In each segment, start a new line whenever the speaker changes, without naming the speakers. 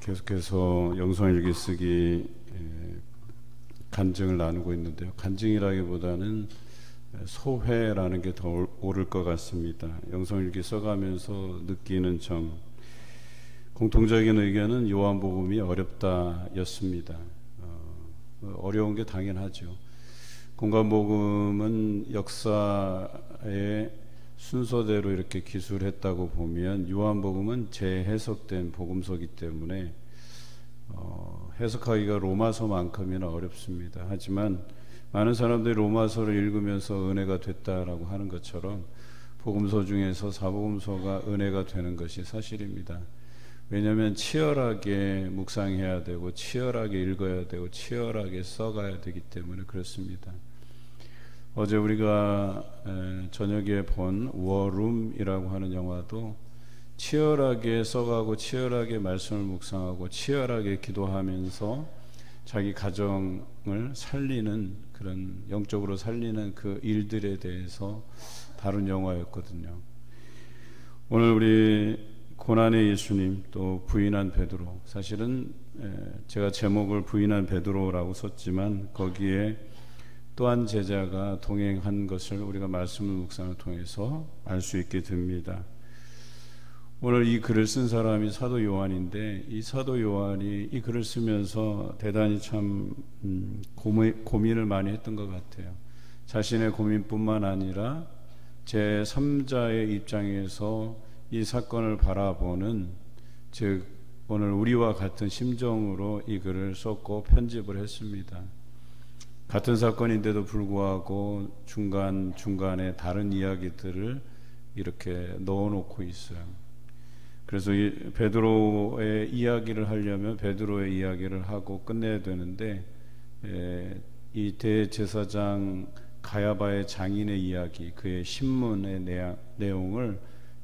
계속해서 영성일기 쓰기 간증을 나누고 있는데요. 간증이라기보다는 소회라는 게 더 옳을 것 같습니다. 영성일기 써가면서 느끼는 점, 공통적인 의견은 요한복음이 어렵다였습니다. 어려운 게 당연하죠. 공간복음은 역사의 순서대로 이렇게 기술했다고 보면 요한복음은 재해석된 복음서이기 때문에 해석하기가 로마서만큼이나 어렵습니다. 하지만 많은 사람들이 로마서를 읽으면서 은혜가 됐다라고 하는 것처럼 복음서 중에서 사복음서가 은혜가 되는 것이 사실입니다. 왜냐하면 치열하게 묵상해야 되고 치열하게 읽어야 되고 치열하게 써가야 되기 때문에 그렇습니다. 어제 우리가 저녁에 본 워룸이라고 하는 영화도 치열하게 써가고 치열하게 말씀을 묵상하고 치열하게 기도하면서 자기 가정을 살리는 그런 영적으로 살리는 그 일들에 대해서 다룬 영화였거든요. 오늘 우리 고난의 예수님 또 부인한 베드로, 사실은 제가 제목을 부인한 베드로라고 썼지만 거기에 또한 제자가 동행한 것을 우리가 말씀을 묵상을 통해서 알 수 있게 됩니다. 오늘 이 글을 쓴 사람이 사도 요한인데 이 사도 요한이 이 글을 쓰면서 대단히 참 고민을 많이 했던 것 같아요. 자신의 고민뿐만 아니라 제3자의 입장에서 이 사건을 바라보는, 즉 오늘 우리와 같은 심정으로 이 글을 썼고 편집을 했습니다. 같은 사건인데도 불구하고 중간중간에 다른 이야기들을 이렇게 넣어놓고 있어요. 그래서 이 베드로의 이야기를 하려면 베드로의 이야기를 하고 끝내야 되는데 이 대제사장 가야바의 장인의 이야기, 그의 신문의 내용을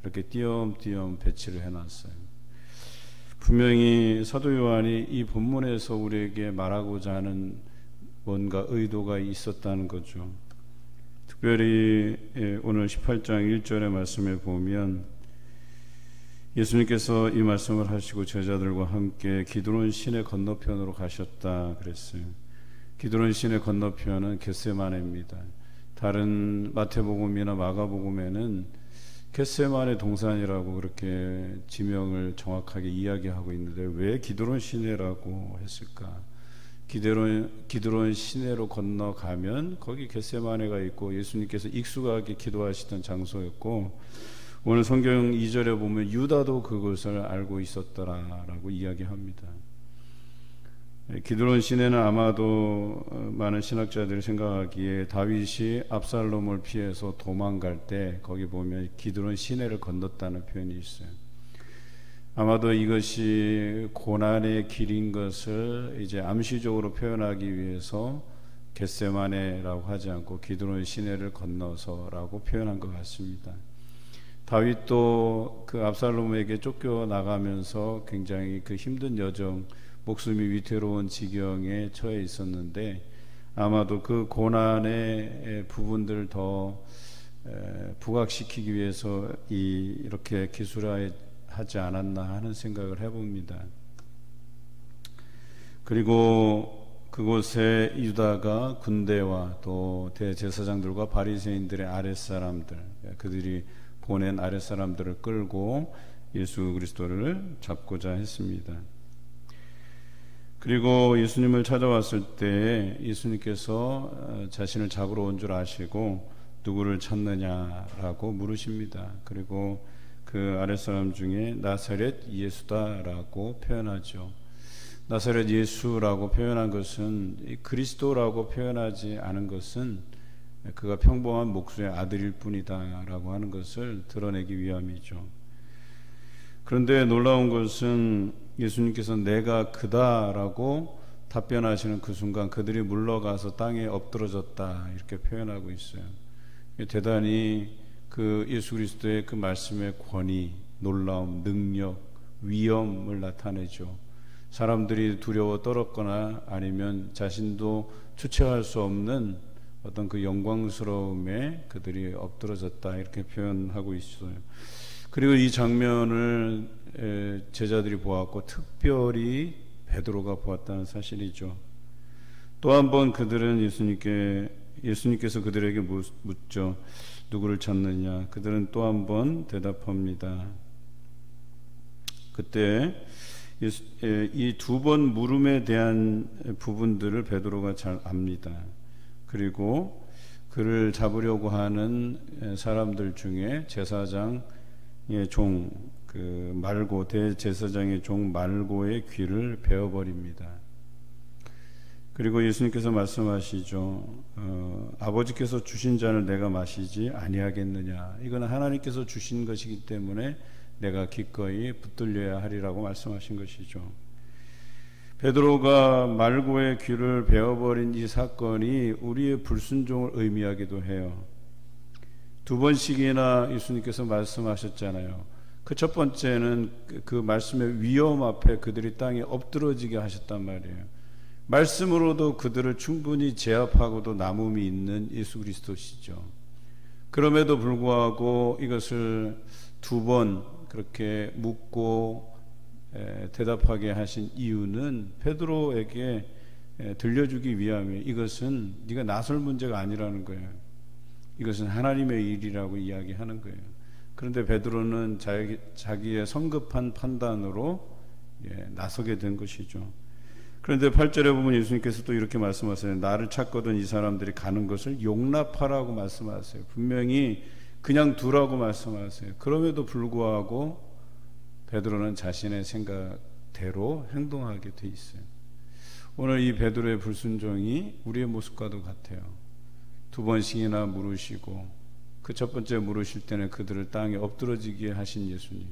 이렇게 띄엄띄엄 배치를 해놨어요. 분명히 사도 요한이 이 본문에서 우리에게 말하고자 하는 뭔가 의도가 있었다는 거죠. 특별히 오늘 18장 1절의 말씀에 보면 예수님께서 이 말씀을 하시고 제자들과 함께 기드론 시내 건너편으로 가셨다 그랬어요. 기드론 시내 건너편은 겟세마네입니다. 다른 마태복음이나 마가복음에는 겟세마네 동산이라고 그렇게 지명을 정확하게 이야기하고 있는데 왜 기드론 시내라고 했을까? 기드론 시내로 건너가면 거기 겟세마네가 있고 예수님께서 익숙하게 기도하시던 장소였고, 오늘 성경 2절에 보면 유다도 그것을 알고 있었더라라고 이야기합니다. 기드론 시내는 아마도 많은 신학자들이 생각하기에 다윗이 압살롬을 피해서 도망갈 때 거기 보면 기드론 시내를 건넜다는 표현이 있어요. 아마도 이것이 고난의 길인 것을 이제 암시적으로 표현하기 위해서 겟세마네라고 하지 않고 기드론 시내를 건너서라고 표현한 것 같습니다. 다윗도 그 압살롬에게 쫓겨나가면서 굉장히 그 힘든 여정, 목숨이 위태로운 지경에 처해 있었는데 아마도 그 고난의 부분들을 더 부각시키기 위해서 이렇게 기술하지 않았나 하는 생각을 해봅니다. 그리고 그곳에 유다가 군대와 또 대제사장들과 바리새인들의 아랫사람들, 그들이 보낸 아랫사람들을 끌고 예수 그리스도를 잡고자 했습니다. 그리고 예수님을 찾아왔을 때 예수님께서 자신을 잡으러 온 줄 아시고 누구를 찾느냐라고 물으십니다. 그리고 그 아랫사람 중에 나사렛 예수다라고 표현하죠. 나사렛 예수라고 표현한 것은 그리스도라고 표현하지 않은 것은 그가 평범한 목수의 아들일 뿐이다 라고 하는 것을 드러내기 위함이죠. 그런데 놀라운 것은 예수님께서 내가 그다 라고 답변하시는 그 순간 그들이 물러가서 땅에 엎드러졌다 이렇게 표현하고 있어요. 대단히 그 예수 그리스도의 그 말씀의 권위, 놀라움, 능력, 위엄을 나타내죠. 사람들이 두려워 떨었거나 아니면 자신도 주체할 수 없는 어떤 그 영광스러움에 그들이 엎드러졌다 이렇게 표현하고 있어요. 그리고 이 장면을 제자들이 보았고 특별히 베드로가 보았다는 사실이죠. 또 한 번 그들은 예수님께서 그들에게 묻죠. 누구를 찾느냐? 그들은 또 한 번 대답합니다. 그때 이 두 번 물음에 대한 부분들을 베드로가 잘 압니다. 그리고 그를 잡으려고 하는 사람들 중에 제사장의 종 말고, 대제사장의 종 말고의 귀를 베어버립니다. 그리고 예수님께서 말씀하시죠. 아버지께서 주신 잔을 내가 마시지 아니하겠느냐. 이거는 하나님께서 주신 것이기 때문에 내가 기꺼이 붙들려야 하리라고 말씀하신 것이죠. 베드로가 말고의 귀를 베어버린 이 사건이 우리의 불순종을 의미하기도 해요. 두 번씩이나 예수님께서 말씀하셨잖아요. 그 첫 번째는 그 말씀의 위험 앞에 그들이 땅에 엎드러지게 하셨단 말이에요. 말씀으로도 그들을 충분히 제압하고도 남음이 있는 예수 그리스도시죠. 그럼에도 불구하고 이것을 두 번 그렇게 묻고 대답하게 하신 이유는 베드로에게 들려주기 위함이에요. 이것은 네가 나설 문제가 아니라는 거예요. 이것은 하나님의 일이라고 이야기하는 거예요. 그런데 베드로는 자기의 성급한 판단으로 나서게 된 것이죠. 그런데 8절에 보면 예수님께서 또 이렇게 말씀하세요. 나를 찾거든 이 사람들이 가는 것을 용납하라고 말씀하세요. 분명히 그냥 두라고 말씀하세요. 그럼에도 불구하고 베드로는 자신의 생각대로 행동하게 돼 있어요. 오늘 이 베드로의 불순종이 우리의 모습과도 같아요. 두 번씩이나 물으시고, 그 첫 번째 물으실 때는 그들을 땅에 엎드러지게 하신 예수님,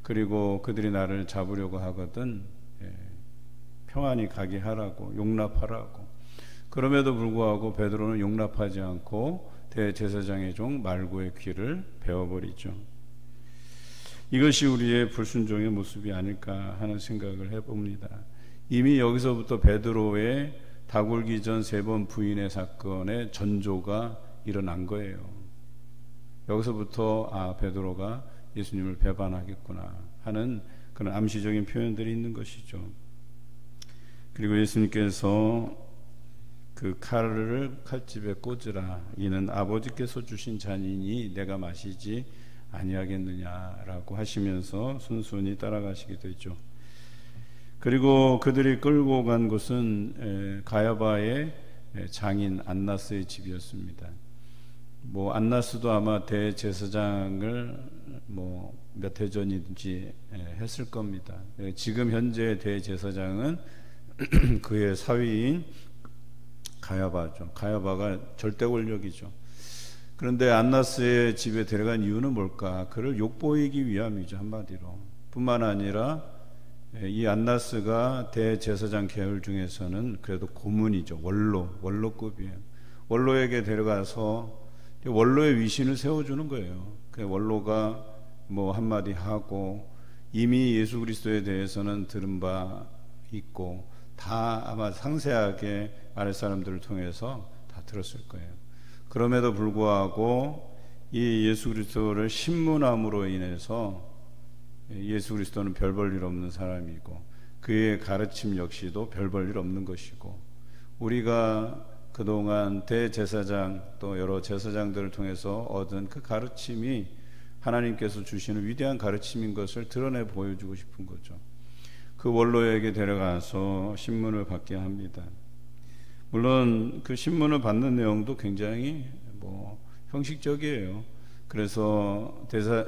그리고 그들이 나를 잡으려고 하거든 평안히 가게 하라고, 용납하라고. 그럼에도 불구하고 베드로는 용납하지 않고 대제사장의 종 말고의 귀를 베어버리죠. 이것이 우리의 불순종의 모습이 아닐까 하는 생각을 해봅니다. 이미 여기서부터 베드로의 다굴기 전 3번 부인의 사건의 전조가 일어난 거예요. 여기서부터 베드로가 예수님을 배반하겠구나 하는 그런 암시적인 표현들이 있는 것이죠. 그리고 예수님께서 그 칼을 칼집에 꽂으라. 이는 아버지께서 주신 잔이니 내가 마시지 아니하겠느냐라고 하시면서 순순히 따라가시게 되죠. 그리고 그들이 끌고 간 곳은 가야바의 장인 안나스의 집이었습니다. 안나스도 아마 대제사장을 몇 해 전인지 했을 겁니다. 지금 현재 대제사장은 그의 사위인 가야바죠. 가야바가 절대 권력이죠. 그런데 안나스의 집에 데려간 이유는 뭘까? 그를 욕보이기 위함이죠, 한마디로. 뿐만 아니라 이 안나스가 대제사장 계열 중에서는 그래도 고문이죠. 원로급이에요. 원로에게 데려가서 원로의 위신을 세워주는 거예요. 원로가 한마디 하고, 이미 예수 그리스도에 대해서는 들은 바 있고 다 아마 상세하게 아랫사람들을 통해서 다 들었을 거예요. 그럼에도 불구하고 이 예수 그리스도를 신문함으로 인해서 예수 그리스도는 별 볼 일 없는 사람이고 그의 가르침 역시도 별 볼 일 없는 것이고, 우리가 그동안 대제사장 또 여러 제사장들을 통해서 얻은 그 가르침이 하나님께서 주시는 위대한 가르침인 것을 드러내 보여주고 싶은 거죠. 그 원로에게 데려가서 신문을 받게 합니다. 물론 그 신문을 받는 내용도 굉장히 형식적이에요. 그래서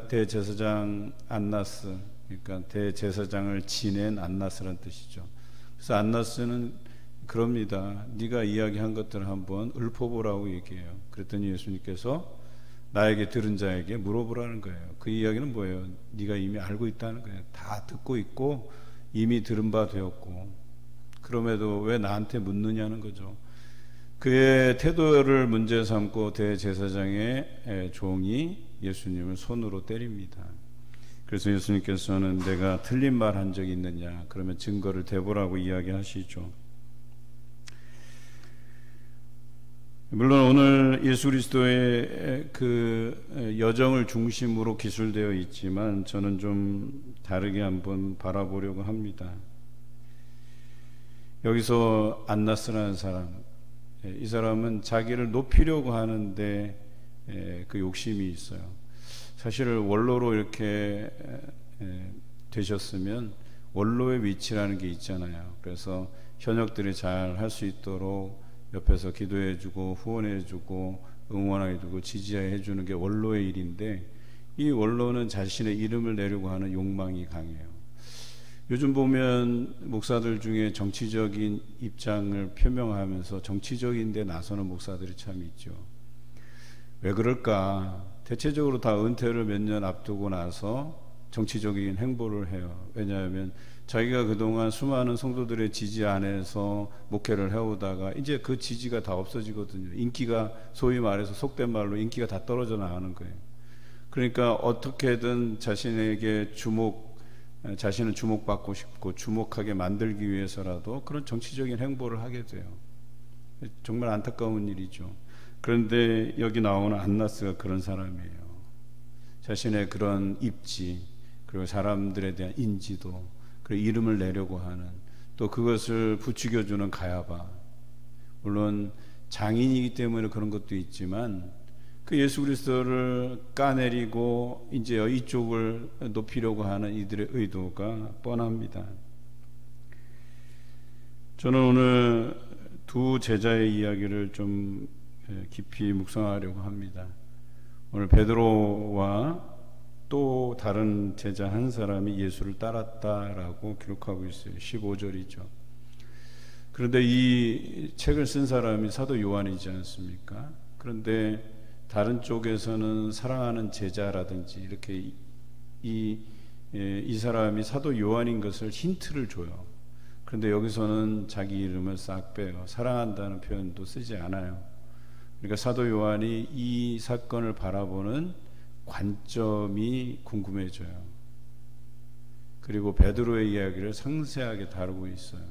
대제사장 안나스, 그러니까 대제사장을 지낸 안나스란 뜻이죠. 그래서 안나스는 그럽니다. 네가 이야기한 것들을 한번 읊어보라고 얘기해요. 그랬더니 예수님께서 나에게 들은 자에게 물어보라는 거예요. 그 이야기는 뭐예요? 네가 이미 알고 있다는 거예요. 다 듣고 있고 이미 들은 바 되었고, 그럼에도 왜 나한테 묻느냐는 거죠. 그의 태도를 문제 삼고 대제사장의 종이 예수님을 손으로 때립니다. 그래서 예수님께서는 내가 틀린 말 한 적이 있느냐, 그러면 증거를 대보라고 이야기하시죠. 물론 오늘 예수 그리스도의 그 여정을 중심으로 기술되어 있지만 저는 좀 다르게 한번 바라보려고 합니다. 여기서 안나스라는 사람, 이 사람은 자기를 높이려고 하는데 그 욕심이 있어요. 사실 원로로 이렇게 되셨으면 원로의 위치라는 게 있잖아요. 그래서 현역들이 잘 할 수 있도록 옆에서 기도해주고 후원해주고 응원해주고 지지해주는 게 원로의 일인데, 이 원로는 자신의 이름을 내려고 하는 욕망이 강해요. 요즘 보면 목사들 중에 정치적인 입장을 표명하면서 정치적인 데 나서는 목사들이 참 있죠. 왜 그럴까? 대체적으로 다 은퇴를 몇 년 앞두고 나서 정치적인 행보를 해요. 왜냐하면 자기가 그동안 수많은 성도들의 지지 안에서 목회를 해오다가 이제 그 지지가 다 없어지거든요. 인기가, 소위 말해서 속된 말로 인기가 다 떨어져 나가는 거예요. 그러니까 어떻게든 자신에게 자신은 주목받고 싶고 주목하게 만들기 위해서라도 그런 정치적인 행보를 하게 돼요. 정말 안타까운 일이죠. 그런데 여기 나오는 안나스가 그런 사람이에요. 자신의 그런 입지, 그리고 사람들에 대한 인지도, 그리고 이름을 내려고 하는, 또 그것을 부추겨주는 가야바. 물론 장인이기 때문에 그런 것도 있지만 그 예수 그리스도를 까내리고 이제 이쪽을 높이려고 하는 이들의 의도가 뻔합니다. 저는 오늘 두 제자의 이야기를 좀 깊이 묵상하려고 합니다. 오늘 베드로와 또 다른 제자 한 사람이 예수를 따랐다라고 기록하고 있어요. 15절이죠. 그런데 이 책을 쓴 사람이 사도 요한이지 않습니까? 그런데 다른 쪽에서는 사랑하는 제자라든지 이렇게 이 사람이 사도 요한인 것을 힌트를 줘요. 그런데 여기서는 자기 이름을 싹 빼요. 사랑한다는 표현도 쓰지 않아요. 그러니까 사도 요한이 이 사건을 바라보는 관점이 궁금해져요. 그리고 베드로의 이야기를 상세하게 다루고 있어요.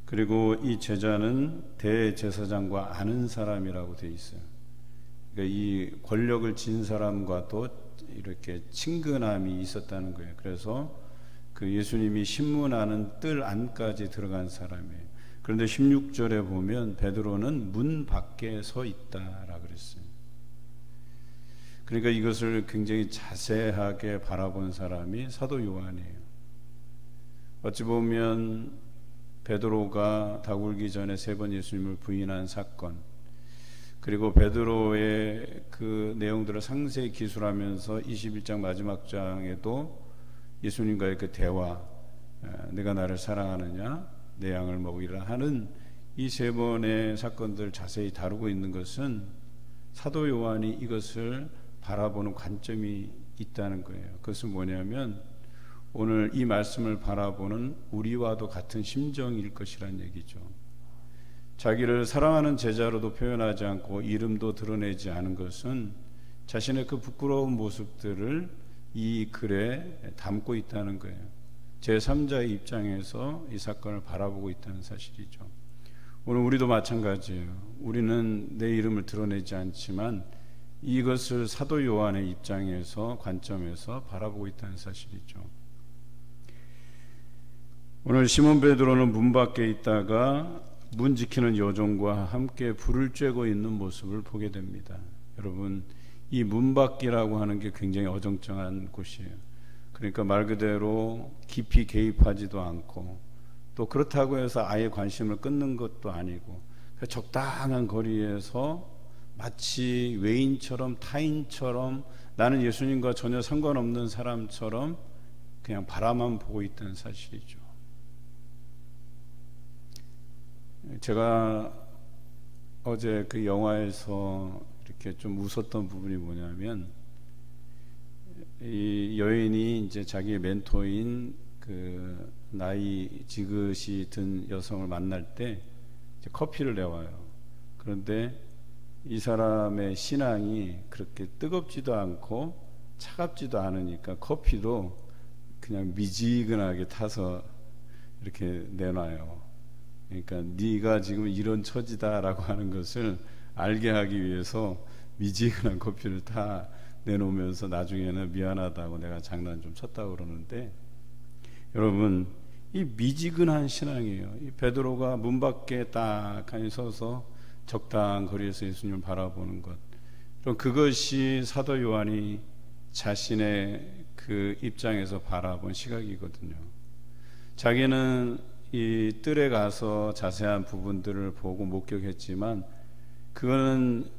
그리고 이 제자는 대제사장과 아는 사람이라고 되어 있어요. 그러니까 이 권력을 진 사람과도 이렇게 친근함이 있었다는 거예요. 그래서 그 예수님이 신문하는 뜰 안까지 들어간 사람이에요. 그런데 16절에 보면 베드로는 문 밖에 서 있다라고 그랬어요. 그러니까 이것을 굉장히 자세하게 바라본 사람이 사도 요한이에요. 어찌 보면 베드로가 다굴기 전에 3번 예수님을 부인한 사건, 그리고 베드로의 그 내용들을 상세히 기술하면서 21장 마지막 장에도 예수님과의 그 대화, 내가 나를 사랑하느냐, 내 양을 먹이라 하는 이 3번의 사건들을 자세히 다루고 있는 것은 사도 요한이 이것을 바라보는 관점이 있다는 거예요. 그것은 뭐냐면 오늘 이 말씀을 바라보는 우리와도 같은 심정일 것이란 얘기죠. 자기를 사랑하는 제자로도 표현하지 않고 이름도 드러내지 않은 것은 자신의 그 부끄러운 모습들을 이 글에 담고 있다는 거예요. 제3자의 입장에서 이 사건을 바라보고 있다는 사실이죠. 오늘 우리도 마찬가지예요. 우리는 내 이름을 드러내지 않지만 이것을 사도 요한의 입장에서, 관점에서 바라보고 있다는 사실이죠. 오늘 시몬 베드로는 문 밖에 있다가 문 지키는 여종과 함께 불을 쬐고 있는 모습을 보게 됩니다. 여러분, 이 문 밖이라고 하는 게 굉장히 어정쩡한 곳이에요. 그러니까 말 그대로 깊이 개입하지도 않고, 또 그렇다고 해서 아예 관심을 끊는 것도 아니고, 적당한 거리에서 마치 외인처럼, 타인처럼, 나는 예수님과 전혀 상관없는 사람처럼 그냥 바라만 보고 있다는 사실이죠. 제가 어제 그 영화에서 이렇게 좀 웃었던 부분이 뭐냐면, 이 여인이 이제 자기의 멘토인 그 나이 지긋이 든 여성을 만날 때 이제 커피를 내와요. 그런데 이 사람의 신앙이 그렇게 뜨겁지도 않고 차갑지도 않으니까 커피도 그냥 미지근하게 타서 이렇게 내놔요. 그러니까 네가 지금 이런 처지다라고 하는 것을 알게 하기 위해서 미지근한 커피를 다 내놓으면서 나중에는 미안하다고 내가 장난 좀 쳤다고 그러는데, 여러분 이 미지근한 신앙이에요. 이 베드로가 문 밖에 딱 서서 적당한 거리에서 예수님을 바라보는 것, 그럼 그것이 사도 요한이 자신의 그 입장에서 바라본 시각이거든요. 자기는 이 뜰에 가서 자세한 부분들을 보고 목격했지만 그거는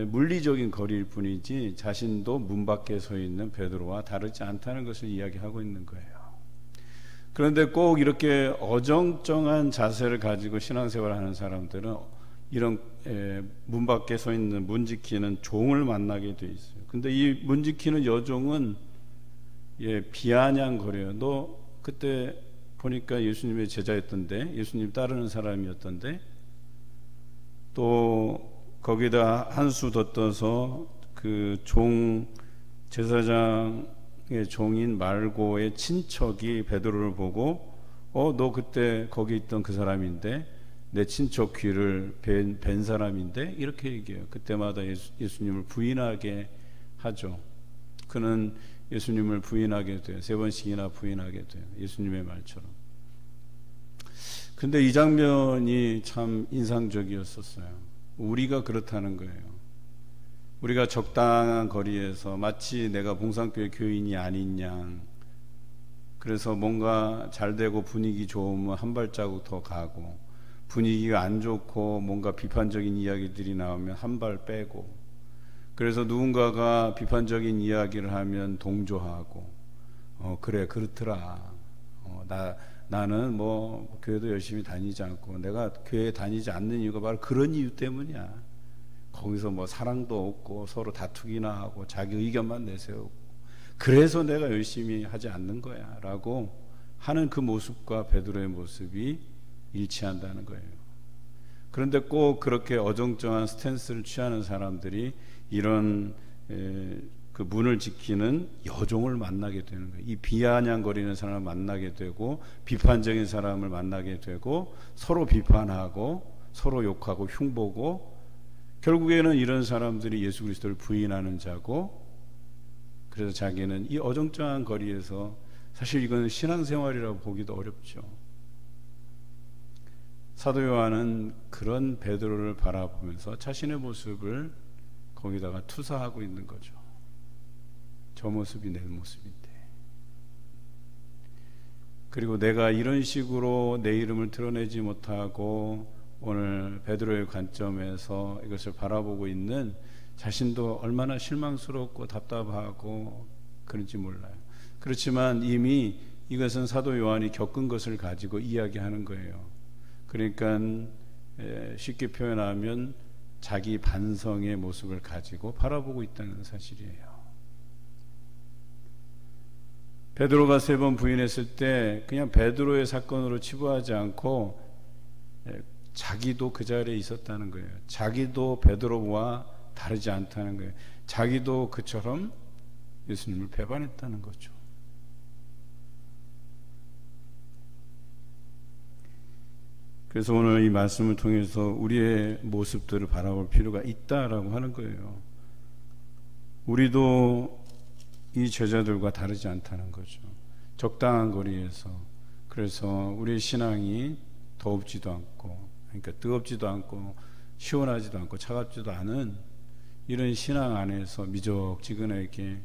물리적인 거리일 뿐이지 자신도 문 밖에 서 있는 베드로와 다르지 않다는 것을 이야기하고 있는 거예요. 그런데 꼭 이렇게 어정쩡한 자세를 가지고 신앙생활을 하는 사람들은 이런 문 밖에 서 있는 문 지키는 종을 만나게 돼 있어요. 근데 이 문 지키는 여종은 비아냥거려요. 너 그때 보니까 예수님의 제자였던데, 예수님 따르는 사람이었던데, 또 거기다 한 수 더 떠서 그 제사장의 종인 말고의 친척이 베드로를 보고 너 그때 거기 있던 그 사람인데, 내 친척 귀를 벤 사람인데, 이렇게 얘기해요. 그때마다 예수님을 부인하게 하죠. 그는 예수님을 부인하게 돼요. 3번씩이나 부인하게 돼요. 예수님의 말처럼. 근데 이 장면이 참 인상적이었었어요. 우리가 그렇다는 거예요. 우리가 적당한 거리에서 마치 내가 봉산교회 교인이 아닌 양, 그래서 뭔가 잘 되고 분위기 좋으면 한 발자국 더 가고, 분위기가 안 좋고 뭔가 비판적인 이야기들이 나오면 한 발 빼고, 그래서 누군가가 비판적인 이야기를 하면 동조하고, 그래 그렇더라, 나는 뭐 교회도 열심히 다니지 않고, 내가 교회 다니지 않는 이유가 바로 그런 이유 때문이야. 거기서 뭐 사랑도 없고 서로 다투기나 하고 자기 의견만 내세우고, 그래서 내가 열심히 하지 않는 거야 라고 하는 그 모습과 베드로의 모습이 일치한다는 거예요. 그런데 꼭 그렇게 어정쩡한 스탠스를 취하는 사람들이 이런 그 문을 지키는 여종을 만나게 되는 거예요. 이 비아냥거리는 사람을 만나게 되고, 비판적인 사람을 만나게 되고, 서로 비판하고 서로 욕하고 흉보고, 결국에는 이런 사람들이 예수 그리스도를 부인하는 자고, 그래서 자기는 이 어정쩡한 거리에서, 사실 이건 신앙생활이라고 보기도 어렵죠. 사도 요한은 그런 베드로를 바라보면서 자신의 모습을 거기다가 투사하고 있는 거죠. 저 모습이 내 모습인데, 그리고 내가 이런 식으로 내 이름을 드러내지 못하고 오늘 베드로의 관점에서 이것을 바라보고 있는 자신도 얼마나 실망스럽고 답답하고 그런지 몰라요. 그렇지만 이미 이것은 사도 요한이 겪은 것을 가지고 이야기하는 거예요. 그러니까 쉽게 표현하면 자기 반성의 모습을 가지고 바라보고 있다는 사실이에요. 베드로가 3번 부인했을 때 그냥 베드로의 사건으로 치부하지 않고 자기도 그 자리에 있었다는 거예요. 자기도 베드로와 다르지 않다는 거예요. 자기도 그처럼 예수님을 배반했다는 거죠. 그래서 오늘 이 말씀을 통해서 우리의 모습들을 바라볼 필요가 있다라고 하는 거예요. 우리도 이 제자들과 다르지 않다는 거죠. 적당한 거리에서. 그래서 우리의 신앙이 더웁지도 않고, 그러니까 뜨겁지도 않고 시원하지도 않고 차갑지도 않은 이런 신앙 안에서 미적지근하게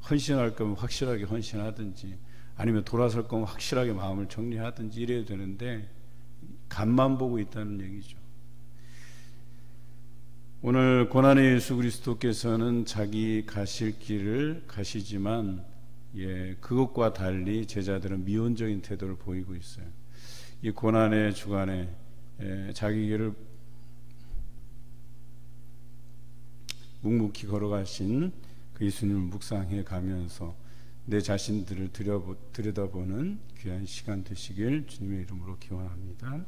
헌신할 거면 확실하게 헌신하든지, 아니면 돌아설 거면 확실하게 마음을 정리하든지 이래야 되는데 간만 보고 있다는 얘기죠. 오늘 고난의 예수 그리스도께서는 자기 가실 길을 가시지만 그것과 달리 제자들은 미온적인 태도를 보이고 있어요. 이 고난의 주간에 자기 길을 묵묵히 걸어가신 그 예수님을 묵상해 가면서 내 자신들을 들여다보는 귀한 시간 되시길 주님의 이름으로 기원합니다.